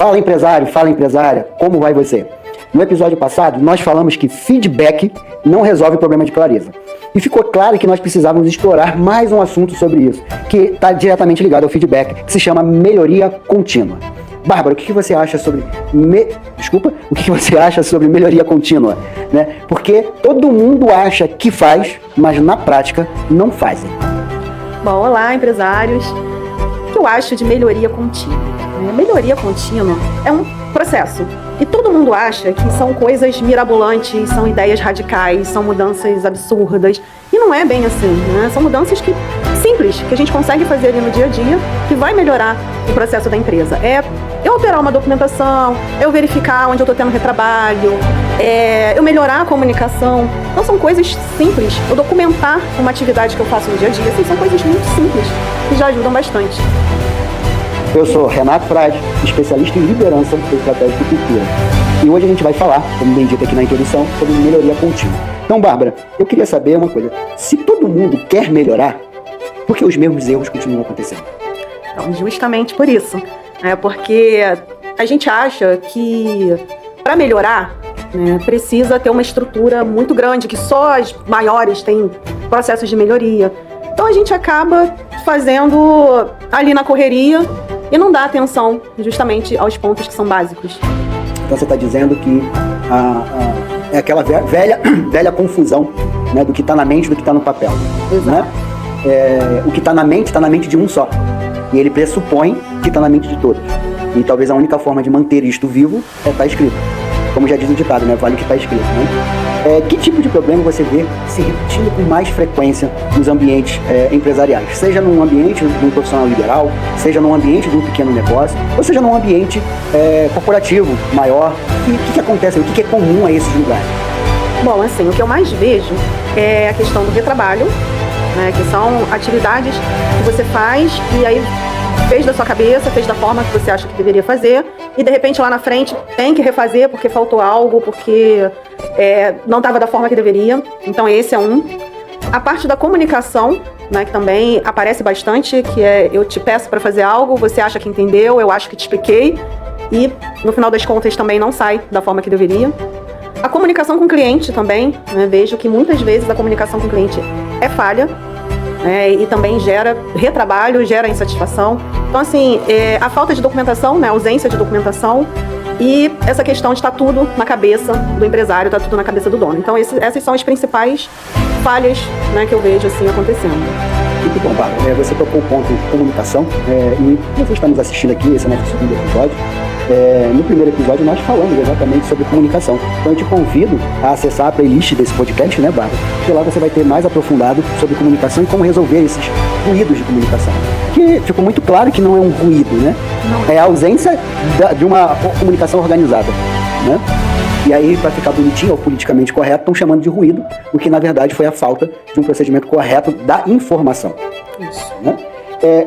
Fala empresário, fala empresária, como vai você? No episódio passado, nós falamos que feedback não resolve o problema de clareza. E ficou claro que nós precisávamos explorar mais um assunto sobre isso, que está diretamente ligado ao feedback, que se chama melhoria contínua. Bárbara, o que você acha sobre o que você acha sobre melhoria contínua? Né? Porque todo mundo acha que faz, mas na prática não fazem. Bom, olá, empresários. O que eu acho de melhoria contínua? Melhoria contínua é um processo. E todo mundo acha que são coisas mirabolantes, são ideias radicais, são mudanças absurdas. E não é bem assim, né? São mudanças simples, que a gente consegue fazer ali no dia a dia, que vai melhorar o processo da empresa. É eu alterar uma documentação, eu verificar onde eu estou tendo retrabalho, eu melhorar a comunicação. Então são coisas simples. Eu documentar uma atividade que eu faço no dia a dia, assim, são coisas muito simples, que já ajudam bastante. Eu sou Renato Frade, especialista em liderança, estratégia e cultura. E hoje a gente vai falar, como bem dito aqui na introdução, sobre melhoria contínua. Então, Bárbara, eu queria saber uma coisa. Se todo mundo quer melhorar, por que os mesmos erros continuam acontecendo? Então, justamente por isso. Porque a gente acha que para melhorar, precisa ter uma estrutura muito grande, que só as maiores têm processos de melhoria. Então a gente acaba fazendo ali na correria e não dá atenção justamente aos pontos que são básicos. Então você está dizendo que é aquela velha confusão, né, do que está na mente e do que está no papel. Exato. Né? O que está na mente de um só. E ele pressupõe que está na mente de todos. E talvez a única forma de manter isto vivo é estar escrito. Como já diz o ditado, né? Vale o que está escrito. Né? Que tipo de problema você vê se repetindo com mais frequência nos ambientes empresariais? Seja num ambiente de um profissional liberal, seja num ambiente de um pequeno negócio, ou seja num ambiente corporativo maior. O que acontece? O que é comum a esses lugares? Bom, assim, o que eu mais vejo é a questão do retrabalho, né, que são atividades que você faz e aí fez da sua cabeça, fez da forma que você acha que deveria fazer e de repente lá na frente tem que refazer porque faltou algo, porque não estava da forma que deveria. Então esse é um. A parte da comunicação, né, que também aparece bastante, que é eu te peço para fazer algo, você acha que entendeu, eu acho que te expliquei e no final das contas também não sai da forma que deveria. A comunicação com o cliente também, né, vejo que muitas vezes a comunicação com o cliente é falha, e também gera retrabalho, gera insatisfação. Então, assim, a falta de documentação, né, a ausência de documentação e essa questão de estar tudo na cabeça do empresário, está tudo na cabeça do dono. Então, essas são as principais falhas, né, que eu vejo assim acontecendo. Muito bom, Bárbara. Você tocou o ponto de comunicação e você está nos assistindo aqui, esse é o nosso segundo episódio. No primeiro episódio nós falamos exatamente sobre comunicação. Então eu te convido a acessar a playlist desse podcast, né, Bárbara? Porque lá você vai ter mais aprofundado sobre comunicação e como resolver esses ruídos de comunicação. Que ficou muito claro que não é um ruído, né? Não. É a ausência de uma comunicação organizada, né? E aí, para ficar bonitinho ou politicamente correto, estão chamando de ruído, o que na verdade foi a falta de um procedimento correto da informação. Isso. Né?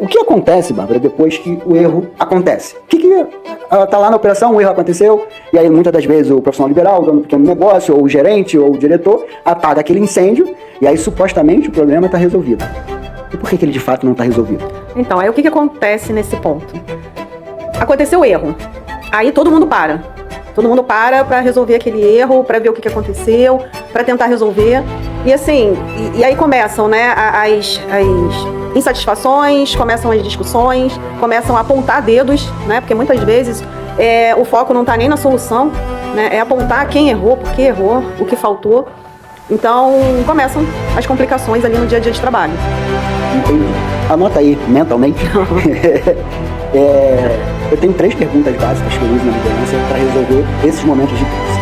O que acontece, Bárbara, depois que o erro acontece? Tá lá na operação, o erro aconteceu, e aí muitas das vezes o profissional liberal, o dono do pequeno negócio, ou o gerente, ou o diretor, apaga aquele incêndio, e aí supostamente o problema está resolvido. E por que ele de fato não está resolvido? Então, aí o que acontece nesse ponto? Aconteceu o erro, aí todo mundo para. Todo mundo para resolver aquele erro, para ver o que aconteceu, para tentar resolver. E assim, e aí começam, né, as insatisfações, começam as discussões, começam a apontar dedos, né, porque muitas vezes o foco não está nem na solução, né, é apontar quem errou, por que errou, o que faltou. Então, começam as complicações ali no dia a dia de trabalho. Entendi. Anota aí, mentalmente. Eu tenho 3 perguntas básicas que eu uso na liderança para resolver esses momentos de crise,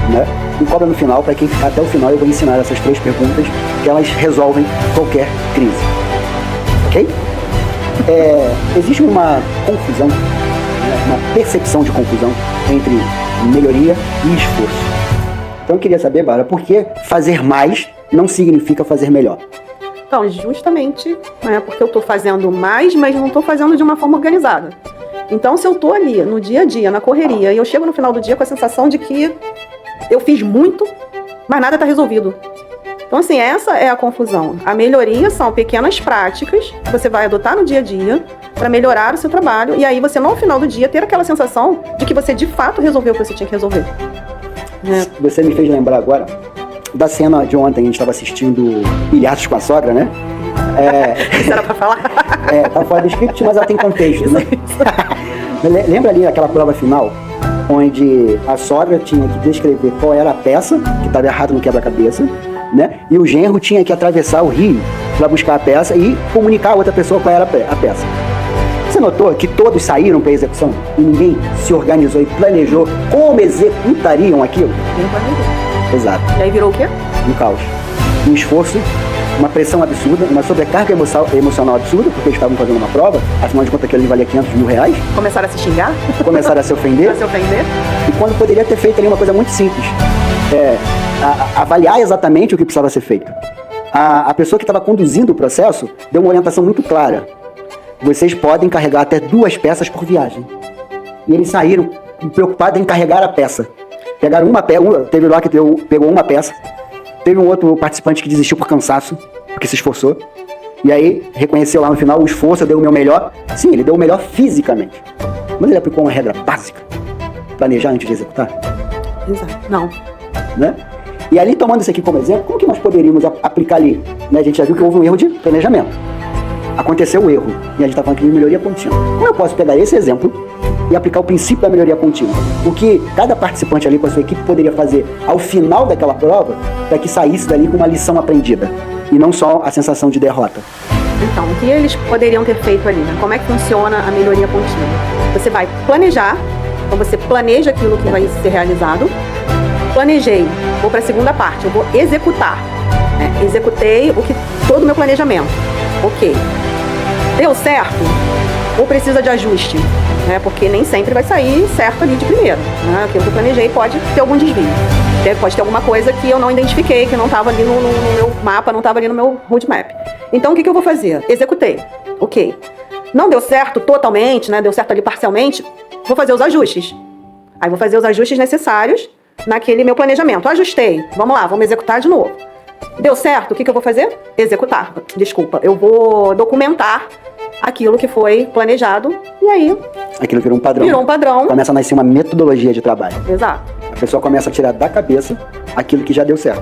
né? E cobra no final, para quem ficar até o final, eu vou ensinar essas 3 perguntas que elas resolvem qualquer crise. Ok? Existe uma confusão, né? Uma percepção de confusão entre melhoria e esforço. Então eu queria saber, Bárbara, por que fazer mais não significa fazer melhor? Então, justamente, né, porque eu estou fazendo mais, mas não estou fazendo de uma forma organizada. Então, se eu estou ali, no dia a dia, na correria, e eu chego no final do dia com a sensação de que eu fiz muito, mas nada está resolvido. Então, assim, essa é a confusão. A melhoria são pequenas práticas que você vai adotar no dia a dia para melhorar o seu trabalho, e aí você, no final do dia, ter aquela sensação de que você, de fato, resolveu o que você tinha que resolver. Você me fez lembrar agora da cena de ontem, a gente estava assistindo Ilhados com a Sogra, né? Isso era pra falar? Tá fora do script, mas ela tem contexto, né? Lembra ali aquela prova final, onde a sogra tinha que descrever qual era a peça que estava errada no quebra-cabeça, né? E o genro tinha que atravessar o rio para buscar a peça e comunicar a outra pessoa qual era a peça. Você notou que todos saíram para execução e ninguém se organizou e planejou como executariam aquilo? Ninguém planejou. Exato. E aí virou o quê? Um caos. Um esforço, uma pressão absurda, uma sobrecarga emocional absurda, porque eles estavam fazendo uma prova, afinal de contas aquilo ali valia R$500 mil. Começaram a se xingar? Começaram a se ofender. A se ofender. E quando poderia ter feito ali uma coisa muito simples. Avaliar exatamente o que precisava ser feito. A pessoa que estava conduzindo o processo deu uma orientação muito clara. Vocês podem carregar até 2 peças por viagem. E eles saíram preocupados em carregar a peça. Pegaram uma peça, teve lá que pegou uma peça, teve um outro participante que desistiu por cansaço, porque se esforçou. E aí reconheceu lá no final o esforço, eu dei o meu melhor. Sim, ele deu o melhor fisicamente. Mas ele aplicou uma regra básica. Planejar antes de executar. Exato. Não. Né? E ali, tomando isso aqui como exemplo, como que nós poderíamos aplicar ali? Né? A gente já viu que houve um erro de planejamento. Aconteceu o erro. E a gente está falando aqui de melhoria contínua. Como eu posso pegar esse exemplo e aplicar o princípio da melhoria contínua? O que cada participante ali com a sua equipe poderia fazer ao final daquela prova para que saísse dali com uma lição aprendida e não só a sensação de derrota? Então, o que eles poderiam ter feito ali? Né? Como é que funciona a melhoria contínua? Você vai planejar, então você planeja aquilo que vai ser realizado. Planejei, vou para a segunda parte, eu vou executar. Né? Executei todo o meu planejamento. Ok. Deu certo? Ou precisa de ajuste? Né? Porque nem sempre vai sair certo ali de primeira. Né? Aquilo que eu planejei pode ter algum desvio. Pode ter alguma coisa que eu não identifiquei, que não estava ali no meu mapa, não estava ali no meu roadmap. Então, o que eu vou fazer? Executei. Ok. Não deu certo totalmente, né? Deu certo ali parcialmente, vou fazer os ajustes. Aí vou fazer os ajustes necessários naquele meu planejamento. Ajustei. Vamos lá, vamos executar de novo. Deu certo? O que eu vou fazer? Executar. Desculpa. Eu vou documentar aquilo que foi planejado e aí... Aquilo virou um padrão. Virou um padrão. Começa a nascer uma metodologia de trabalho. Exato. A pessoa começa a tirar da cabeça aquilo que já deu certo.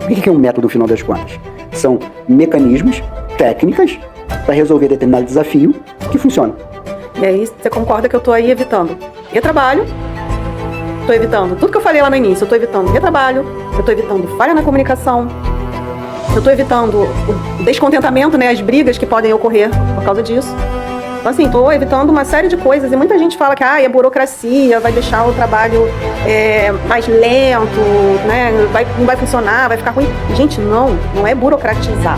O que é um método no final das contas? São mecanismos, técnicas, para resolver determinado desafio que funcionam. E aí você concorda que eu estou aí evitando retrabalho, estou evitando tudo que eu falei lá no início, eu estou evitando retrabalho, eu estou evitando falha na comunicação, eu estou evitando o descontentamento, né, as brigas que podem ocorrer por causa disso. Então, assim, estou evitando uma série de coisas. E muita gente fala que é burocracia, vai deixar o trabalho mais lento, né? Não vai funcionar, vai ficar ruim. Gente, não é burocratizar.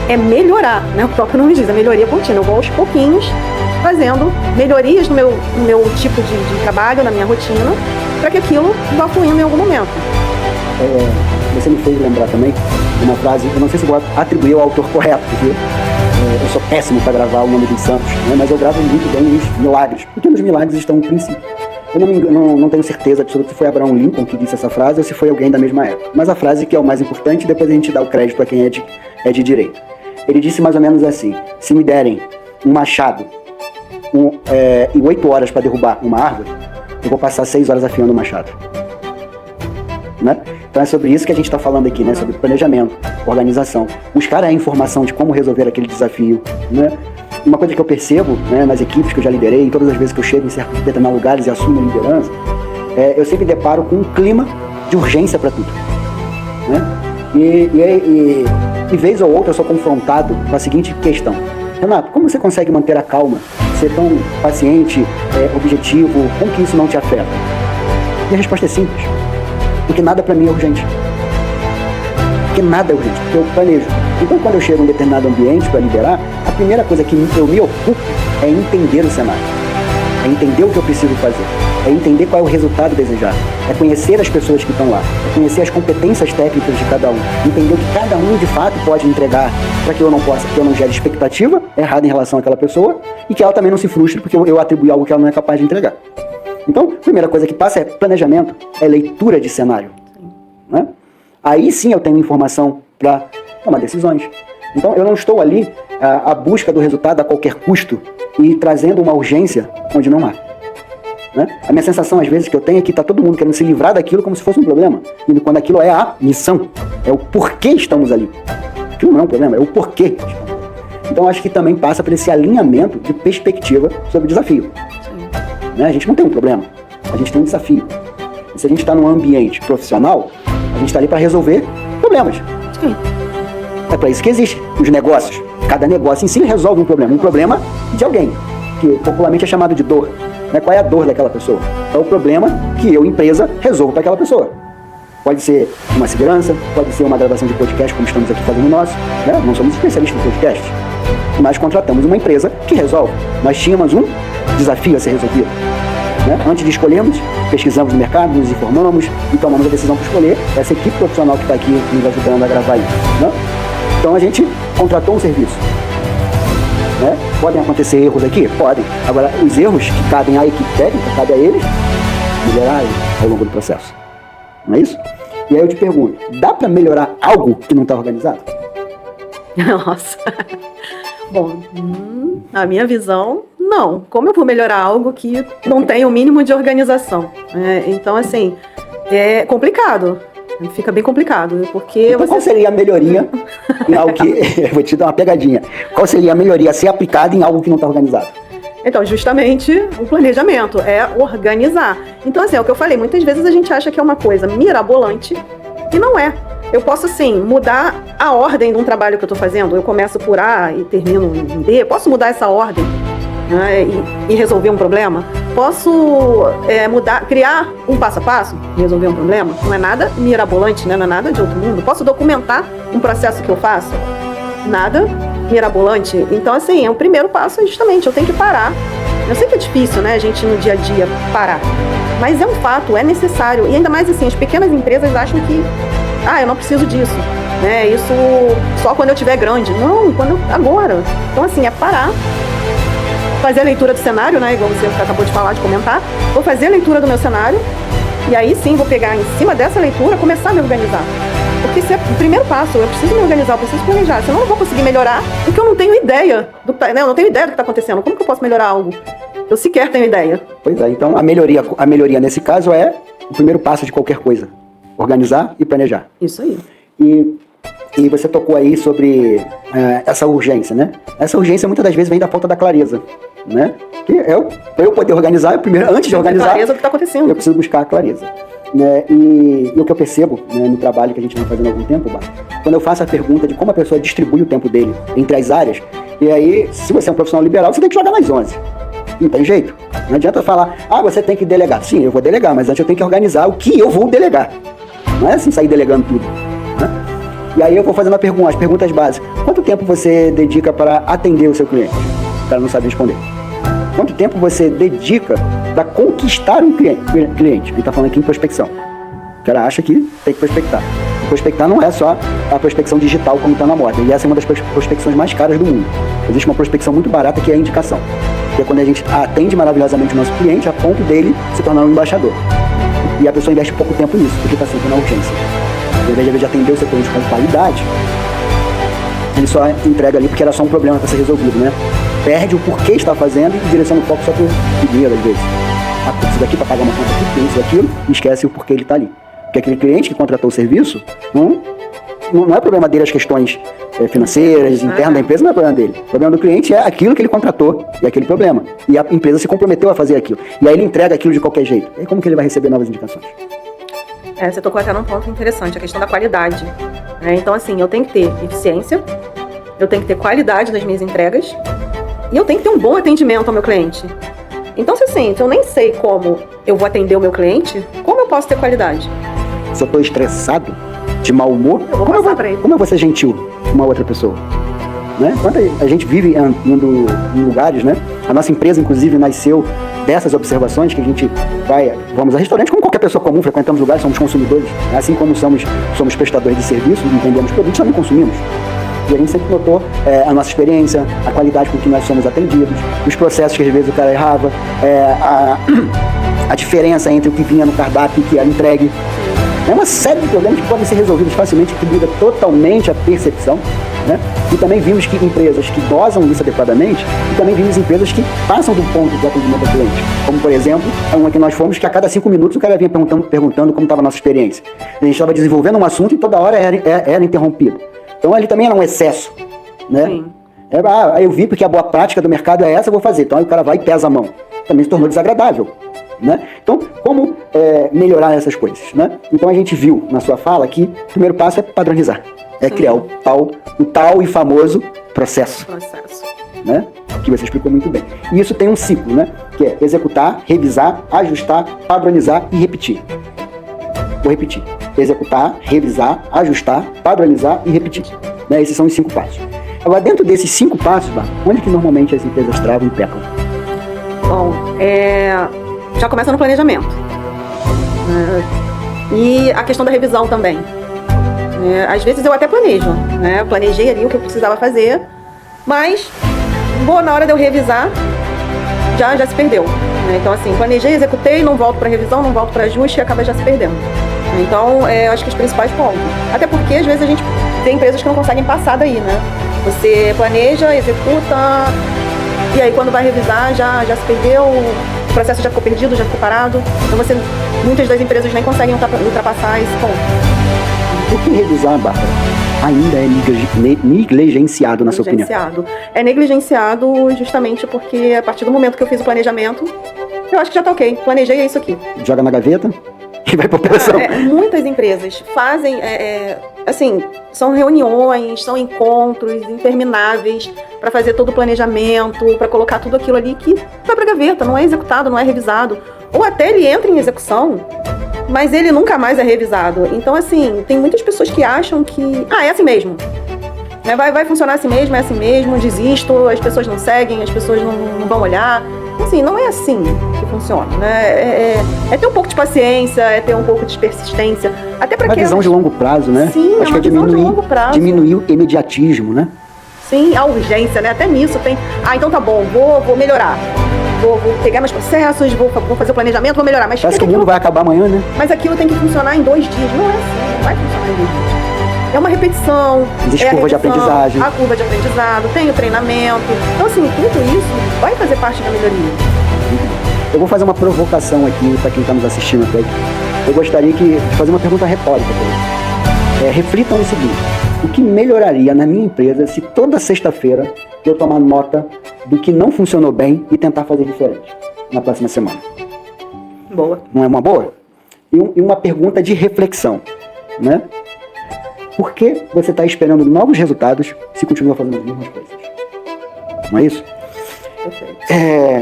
É melhorar, né? O próprio nome diz, a melhoria contínua. Eu vou aos pouquinhos fazendo melhorias no meu tipo de trabalho, na minha rotina, para que aquilo vá fluindo em algum momento. Você me fez lembrar também de uma frase, eu não sei se eu vou atribuir ao autor correto, viu? Eu sou péssimo para gravar o nome dos santos, né? Mas eu gravo muito bem os milagres, porque nos milagres estão o princípio. Eu não tenho certeza absoluta se foi Abraham Lincoln que disse essa frase ou se foi alguém da mesma época. Mas a frase que é o mais importante, depois a gente dá o crédito a quem é de direito. Ele disse mais ou menos assim: se me derem um machado e 8 horas para derrubar uma árvore, eu vou passar 6 horas afiando o machado. Né? Então é sobre isso que a gente está falando aqui, né? Sobre planejamento, organização, buscar a informação de como resolver aquele desafio, né? Uma coisa que eu percebo, né, nas equipes que eu já liderei, todas as vezes que eu chego em certos determinados lugares e assumo a liderança, eu sempre deparo com um clima de urgência para tudo, né? E vez ou outra eu sou confrontado com a seguinte questão: Renato, como você consegue manter a calma, ser tão paciente, objetivo, como que isso não te afeta? E a resposta é simples: porque nada para mim é urgente. Porque nada é urgente, porque eu planejo. Então, quando eu chego em um determinado ambiente para liderar, a primeira coisa que eu me ocupo é entender o cenário, é entender o que eu preciso fazer, é entender qual é o resultado desejado, é conhecer as pessoas que estão lá, é conhecer as competências técnicas de cada um, entender o que cada um de fato pode entregar para que eu não gere expectativa errada em relação àquela pessoa e que ela também não se frustre porque eu atribuí algo que ela não é capaz de entregar. Então, a primeira coisa que passa é planejamento, é leitura de cenário. Né? Aí sim eu tenho informação para tomar decisões. Então, eu não estou ali à busca do resultado a qualquer custo e trazendo uma urgência onde não há. Né? A minha sensação, às vezes, que eu tenho é que está todo mundo querendo se livrar daquilo como se fosse um problema. E quando aquilo é a missão, é o porquê estamos ali. Aquilo não é um problema, é o porquê. Então, acho que também passa por esse alinhamento de perspectiva sobre o desafio. Né? A gente não tem um problema, a gente tem um desafio. E se a gente está num ambiente profissional, a gente está ali para resolver problemas. Sim. É para isso que existem os negócios. Cada negócio em si resolve um problema de alguém, que popularmente é chamado de dor. Né? Qual é a dor daquela pessoa? É o problema que eu, empresa, resolvo para aquela pessoa. Pode ser uma segurança, pode ser uma gravação de podcast, como estamos aqui fazendo o nosso. Né? Não somos especialistas em podcast, mas contratamos uma empresa que resolve. Nós tínhamos um desafio a ser resolvido. Né? Antes de escolhermos, pesquisamos no mercado, nos informamos e tomamos a decisão para escolher essa equipe profissional que está aqui nos ajudando a gravar isso. Né? Então a gente contratou um serviço. Né? Podem acontecer erros aqui? Podem. Agora, os erros que cabem à equipe técnica, cabe a eles melhorar ao longo do processo. Não é isso? E aí eu te pergunto, dá para melhorar algo que não está organizado? Nossa. Bom, na minha visão, não. Como eu vou melhorar algo que não tem o mínimo de organização? Então, assim, é complicado. Fica bem complicado, porque então, qual seria a melhoria em algo que... Eu vou te dar uma pegadinha. Qual seria a melhoria a ser aplicada em algo que não está organizado? Então, justamente, o planejamento é organizar. Então, assim, é o que eu falei, muitas vezes a gente acha que é uma coisa mirabolante e não é. Eu posso, assim, mudar a ordem de um trabalho que eu estou fazendo. Eu começo por A e termino em B. Posso mudar essa ordem, né, e resolver um problema? Posso criar um passo a passo e resolver um problema? Não é nada mirabolante, né? Não é nada de outro mundo. Posso documentar um processo que eu faço? Nada mirabolante. Então, assim, o primeiro passo é justamente, eu tenho que parar. Eu sei que é difícil, né, a gente no dia a dia parar. Mas é um fato, é necessário. E ainda mais assim, as pequenas empresas acham que eu não preciso disso, né? Isso só quando eu estiver grande. Não, agora. Então, assim, é parar, fazer a leitura do cenário, né? Igual você acabou de falar, de comentar. Vou fazer a leitura do meu cenário e aí sim vou pegar em cima dessa leitura e começar a me organizar. Porque esse é o primeiro passo, eu preciso me organizar, eu preciso planejar. Senão eu não vou conseguir melhorar, porque eu não tenho ideia do que está acontecendo. Como que eu posso melhorar algo? Eu sequer tenho ideia. Pois é, então a melhoria nesse caso é o primeiro passo de qualquer coisa. Organizar e planejar. Isso aí. E você tocou aí sobre essa urgência, né? Essa urgência muitas das vezes vem da falta da clareza, né? Para eu poder organizar, antes de organizar, clareza do que está acontecendo. Eu preciso buscar a clareza. Né? E o que eu percebo, né, no trabalho que a gente vem fazendo há algum tempo, quando eu faço a pergunta de como a pessoa distribui o tempo dele entre as áreas, e aí, se você é um profissional liberal, você tem que jogar nas 11. Não tem jeito. Não adianta falar, você tem que delegar. Sim, eu vou delegar, mas antes eu tenho que organizar o que eu vou delegar. Não é assim sair delegando tudo. Né? E aí eu vou fazendo as perguntas básicas. Quanto tempo você dedica para atender o seu cliente? O cara não sabe responder. Quanto tempo você dedica para conquistar um cliente? Ele está falando aqui em prospecção. O cara acha que tem que prospectar. Prospectar não é só a prospecção digital como está na moda. E essa é uma das prospecções mais caras do mundo. Existe uma prospecção muito barata que é a indicação. Que é quando a gente atende maravilhosamente o nosso cliente a ponto dele se tornar um embaixador. E a pessoa investe pouco tempo nisso, porque está sempre na urgência. Ao invés de atender o seu cliente com qualidade, ele só entrega ali porque era só um problema para ser resolvido, né? Perde o porquê está fazendo e direciona o foco só para o dinheiro, às vezes. Isso daqui para pagar uma conta, tudo isso, aquilo, e esquece o porquê ele está ali. Porque aquele cliente que contratou o serviço, não é problema dele as questões financeiras, internas da empresa, não é problema dele. O problema do cliente é aquilo que ele contratou, e aquele problema. E a empresa se comprometeu a fazer aquilo. E aí ele entrega aquilo de qualquer jeito. E aí como que ele vai receber novas indicações? Você tocou até num ponto interessante, a questão da qualidade. Então, assim, eu tenho que ter eficiência, eu tenho que ter qualidade nas minhas entregas, e eu tenho que ter um bom atendimento ao meu cliente. Então, se eu nem sei como eu vou atender o meu cliente, como eu posso ter qualidade? Se eu estou estressado, de mau humor, como eu vou ser gentil com uma outra pessoa? Né? Quando a gente vive indo em lugares, né? A nossa empresa, inclusive, nasceu dessas observações que a gente vamos a restaurante como qualquer pessoa comum, frequentamos lugares, somos consumidores. Assim como somos prestadores de serviço, entendemos produtos, também consumimos. E a gente sempre notou a nossa experiência, a qualidade com que nós somos atendidos, os processos que às vezes o cara errava, a diferença entre o que vinha no cardápio e o que era entregue. É uma série de problemas que podem ser resolvidos facilmente, que muda totalmente a percepção, né? E também vimos que empresas que dosam isso adequadamente, e também vimos empresas que passam do ponto de atendimento ao cliente. Como, por exemplo, uma que nós fomos, que a cada 5 minutos o cara vinha perguntando como estava a nossa experiência. A gente estava desenvolvendo um assunto e toda hora era interrompido. Então, ali também era um excesso, né? Sim. Eu vi porque a boa prática do mercado é essa, eu vou fazer. Então, aí o cara vai e pesa a mão. Também se tornou desagradável, né? Então, como melhorar essas coisas, né? Então, a gente viu na sua fala que o primeiro passo é padronizar. É criar o tal e famoso processo. Né? Que você explicou muito bem. E isso tem um ciclo, né? Que é executar, revisar, ajustar, padronizar e repetir. Vou repetir. Executar, revisar, ajustar, padronizar e repetir. Né? Esses são os 5 passos. Agora, dentro desses 5 passos, onde que normalmente as empresas travam e pecam? Bom, já começa no planejamento. E a questão da revisão também. Às vezes eu até planejo, né? Eu planejei ali o que eu precisava fazer, mas na hora de eu revisar, já se perdeu. Então, assim, planejei, executei, não volto para revisão, não volto para ajuste e acaba já se perdendo. Então, eu acho que os principais pontos. Até porque, às vezes, a gente tem empresas que não conseguem passar daí, né? Você planeja, executa, e aí quando vai revisar, já se perdeu, o processo já ficou perdido, já ficou parado. Então, muitas das empresas nem conseguem ultrapassar esse ponto. O que revisar, Bárbara, ainda é negligenciado, na sua opinião? É negligenciado justamente porque a partir do momento que eu fiz o planejamento, eu acho que já tá ok. Planejei, é isso aqui. Joga na gaveta e vai para operação. Muitas empresas fazem, assim, são reuniões, são encontros intermináveis para fazer todo o planejamento, para colocar tudo aquilo ali que vai para gaveta, não é executado, não é revisado. Ou até ele entra em execução, mas ele nunca mais é revisado. Então, assim, tem muitas pessoas que acham que... é assim mesmo. Vai funcionar assim mesmo, é assim mesmo, desisto, as pessoas não seguem, as pessoas não vão olhar. Assim, não é assim que funciona, né? É ter um pouco de paciência, é ter um pouco de persistência. Até para uma visão de longo prazo, né? Sim, acho uma que visão de longo prazo. Diminuir o imediatismo, né? Sim, a urgência, né? Até nisso tem... então tá bom, vou melhorar. Vou pegar meus processos, vou fazer o planejamento, vou melhorar. Mas parece que o mundo vai acabar amanhã, né? Mas aquilo tem que funcionar em 2 dias. Não é assim, não vai funcionar em 2 dias. É uma repetição. Existe curva de aprendizagem. A curva de aprendizado, tem o treinamento. Então, assim, tudo isso vai fazer parte da melhoria. Eu vou fazer uma provocação aqui para quem está nos assistindo até aqui. Eu gostaria de fazer uma pergunta retórica para eles. Reflitam no seguinte: o que melhoraria na minha empresa se toda sexta-feira eu tomar nota do que não funcionou bem e tentar fazer diferente na próxima semana? Boa. Não é uma boa? E uma pergunta de reflexão, né? Por que você está esperando novos resultados se continua fazendo as mesmas coisas? Não é isso? Perfeito.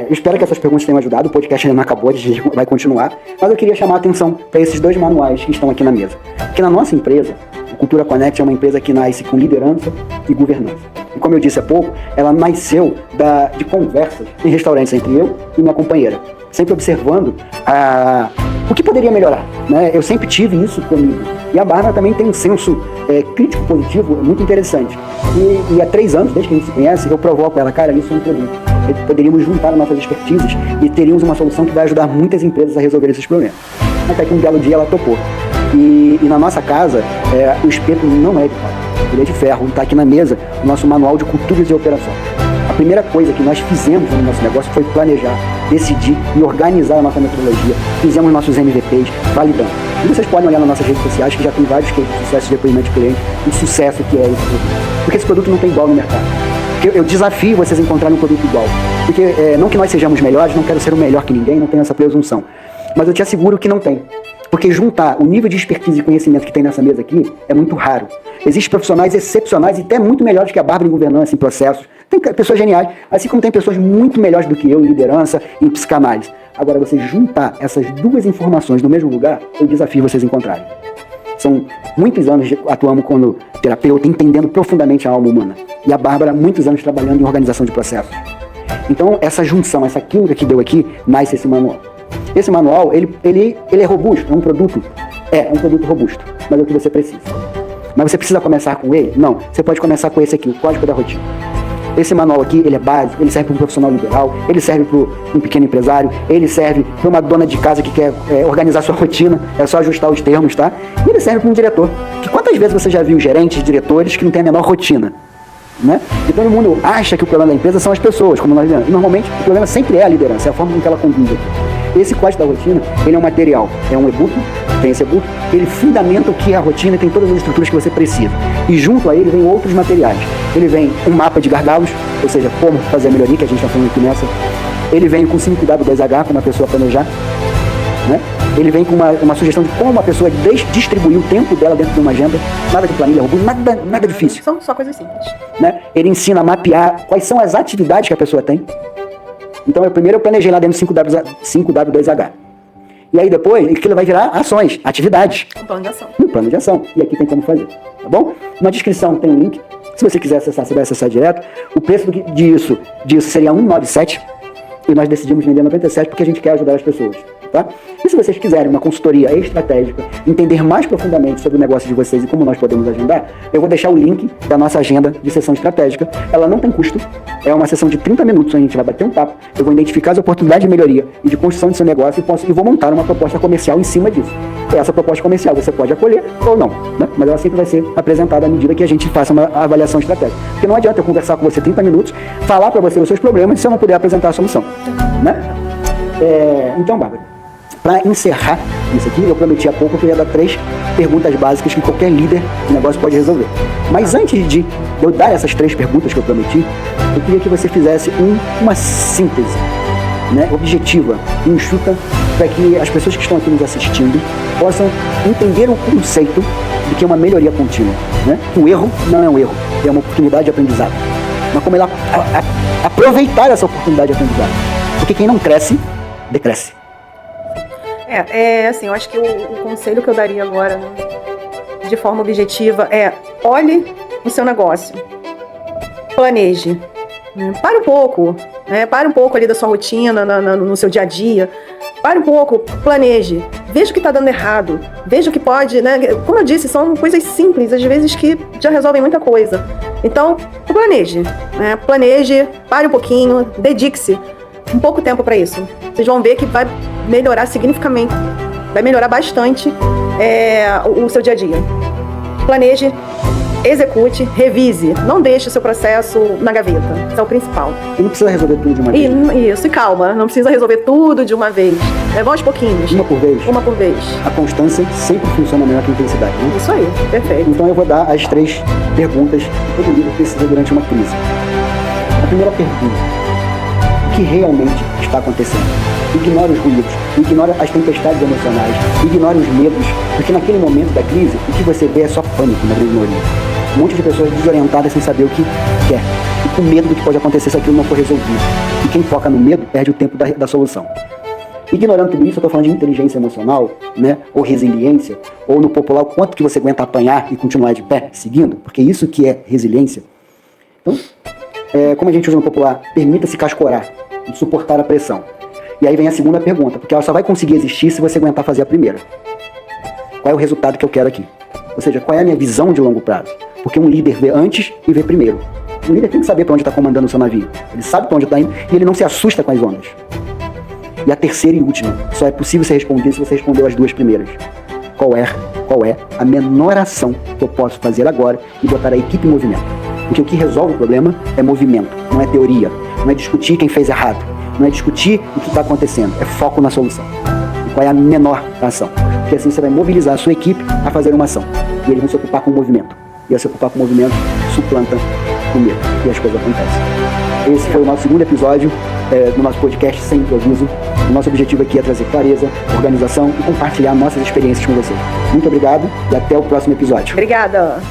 Eu espero que essas perguntas tenham ajudado. O podcast ainda não acabou, a gente vai continuar. Mas eu queria chamar a atenção para esses 2 manuais que estão aqui na mesa. Porque na nossa empresa, a Cultura Connect é uma empresa que nasce com liderança e governança. E como eu disse há pouco, ela nasceu de conversas em restaurantes entre eu e minha companheira. Sempre observando o que poderia melhorar, né? Eu sempre tive isso comigo. E a Bárbara também tem um senso crítico positivo muito interessante. E há 3 anos, desde que a gente se conhece, eu provoco ela, cara, isso é um produto. Poderíamos juntar nossas expertises e teríamos uma solução que vai ajudar muitas empresas a resolver esses problemas. Até que um belo dia ela topou. E na nossa casa, o espeto não é de pau, ele é de ferro. Está aqui na mesa o nosso manual de culturas e operação. A primeira coisa que nós fizemos no nosso negócio foi planejar, decidir e organizar a nossa metodologia. Fizemos nossos MVPs, validando. E vocês podem olhar nas nossas redes sociais, que já tem vários cases de sucesso de depoimento de cliente, o sucesso que é esse produto. Porque esse produto não tem igual no mercado. Eu desafio vocês a encontrarem um produto igual. Porque não que nós sejamos melhores, não quero ser o melhor que ninguém, não tenho essa presunção. Mas eu te asseguro que não tem. Porque juntar o nível de expertise e conhecimento que tem nessa mesa aqui é muito raro. Existem profissionais excepcionais e até muito melhores que a Bárbara em governança, em processos. Tem pessoas geniais, assim como tem pessoas muito melhores do que eu em liderança, em psicanálise. Agora, você juntar essas 2 informações no mesmo lugar, eu desafio vocês a encontrarem. São muitos anos atuando como terapeuta, entendendo profundamente a alma humana. E a Bárbara, muitos anos trabalhando em organização de processos. Então, essa junção, essa química que deu aqui, nasce esse manual. Esse manual, ele é robusto, é um produto robusto, mas é o que você precisa. Mas você precisa começar com ele? Não, você pode começar com esse aqui, o Código da Rotina. esse manual aqui, ele é básico, ele serve para um profissional liberal, ele serve para um pequeno empresário, ele serve para uma dona de casa que quer organizar sua rotina, é só ajustar os termos, tá? E ele serve para um diretor. Que quantas vezes você já viu gerentes, diretores que não têm a menor rotina? Né? E todo mundo acha que o problema da empresa são as pessoas, como nós vemos. E normalmente o problema sempre é a liderança, é a forma com que ela conduz aqui. Esse código da rotina, ele é um material, é um e-book, tem esse e-book, ele fundamenta o que é a rotina e tem todas as estruturas que você precisa. E junto a ele vem outros materiais. Ele vem um mapa de gargalos, ou seja, como fazer a melhoria, que a gente está falando aqui nessa. Ele vem com 5 cuidados do 10H, como a pessoa planejar. Né? Ele vem com uma sugestão de como uma pessoa distribuir o tempo dela dentro de uma agenda. Nada de planilha, robô, nada difícil. São só coisas simples. Né? Ele ensina a mapear quais são as atividades que a pessoa tem. Então, primeiro eu planejei lá dentro do 5W2H. E aí depois, aquilo vai virar ações, atividades. Um plano de ação. Um plano de ação. E aqui tem como fazer, tá bom? Na descrição tem um link. Se você quiser acessar, você vai acessar direto. O preço disso seria 197. E nós decidimos vender 97 porque a gente quer ajudar as pessoas. Tá? E se vocês quiserem uma consultoria estratégica, entender mais profundamente sobre o negócio de vocês e como nós podemos agendar, eu vou deixar o link da nossa agenda de sessão estratégica. Ela não tem custo, é uma sessão de 30 minutos, onde a gente vai bater um papo, eu vou identificar as oportunidades de melhoria e de construção do seu negócio e vou montar uma proposta comercial em cima disso. E essa proposta comercial você pode acolher ou não, né? Mas ela sempre vai ser apresentada à medida que a gente faça uma avaliação estratégica. Porque não adianta eu conversar com você 30 minutos, falar para você os seus problemas se eu não puder apresentar a solução, né? Então, Bárbara, para encerrar isso aqui, eu prometi há pouco que eu ia dar 3 perguntas básicas que qualquer líder de negócio pode resolver. Mas antes de eu dar essas 3 perguntas que eu prometi, eu queria que você fizesse uma síntese, né, objetiva, enxuta, para que as pessoas que estão aqui nos assistindo possam entender o conceito de que é uma melhoria contínua. Né? Que o erro não é um erro, é uma oportunidade de aprendizado. Mas como ela aproveitar essa oportunidade de aprendizado. Porque quem não cresce, decresce. Assim, eu acho que o conselho que eu daria agora, de forma objetiva, olhe o seu negócio, planeje, né? Pare um pouco ali da sua rotina, no seu dia a dia, pare um pouco, planeje, veja o que está dando errado, veja o que pode, né? Como eu disse, são coisas simples, às vezes que já resolvem muita coisa. Então, planeje, né? Planeje, pare um pouquinho, dedique-se um pouco tempo para isso. Vocês vão ver que vai melhorar significativamente, vai melhorar bastante o seu dia a dia. Planeje, execute, revise. Não deixe o seu processo na gaveta. Isso é o principal. E não precisa resolver tudo de uma vez. Isso, e calma. Não precisa resolver tudo de uma vez. Vão aos pouquinhos. Uma por vez. Uma por vez. A constância sempre funciona melhor que a intensidade, né? Isso aí, perfeito. Então eu vou dar as 3 perguntas que todo líder precisa durante uma crise. A primeira pergunta: o que realmente está acontecendo? Ignore os ruídos, ignore as tempestades emocionais, ignore os medos, porque naquele momento da crise, o que você vê é só pânico na grande maioria. Um monte de pessoas desorientadas sem saber o que quer e com medo do que pode acontecer se aquilo não for resolvido. E quem foca no medo perde o tempo da solução. Ignorando tudo isso, eu estou falando de inteligência emocional, né, ou resiliência, ou no popular, o quanto que você aguenta apanhar e continuar de pé, seguindo, porque isso que é resiliência. Então, como a gente usa no popular, permita-se cascorar e suportar a pressão. E aí vem a segunda pergunta, porque ela só vai conseguir existir se você aguentar fazer a primeira. Qual é o resultado que eu quero aqui? Ou seja, qual é a minha visão de longo prazo? Porque um líder vê antes e vê primeiro. O líder tem que saber para onde está comandando o seu navio. Ele sabe para onde está indo e ele não se assusta com as ondas. E a terceira e última, só é possível ser responder se você respondeu as 2 primeiras. Qual é a menor ação que eu posso fazer agora e botar a equipe em movimento? Porque o que resolve o problema é movimento, não é teoria, não é discutir quem fez errado, não é discutir o que está acontecendo, é foco na solução. E qual é a menor ação? Porque assim você vai mobilizar a sua equipe a fazer uma ação. E eles vão se ocupar com o movimento. E ao se ocupar com o movimento, suplanta o medo. E as coisas acontecem. Esse foi o nosso 2º episódio do nosso podcast Sem Improviso. O nosso objetivo aqui é trazer clareza, organização e compartilhar nossas experiências com vocês. Muito obrigado e até o próximo episódio. Obrigada.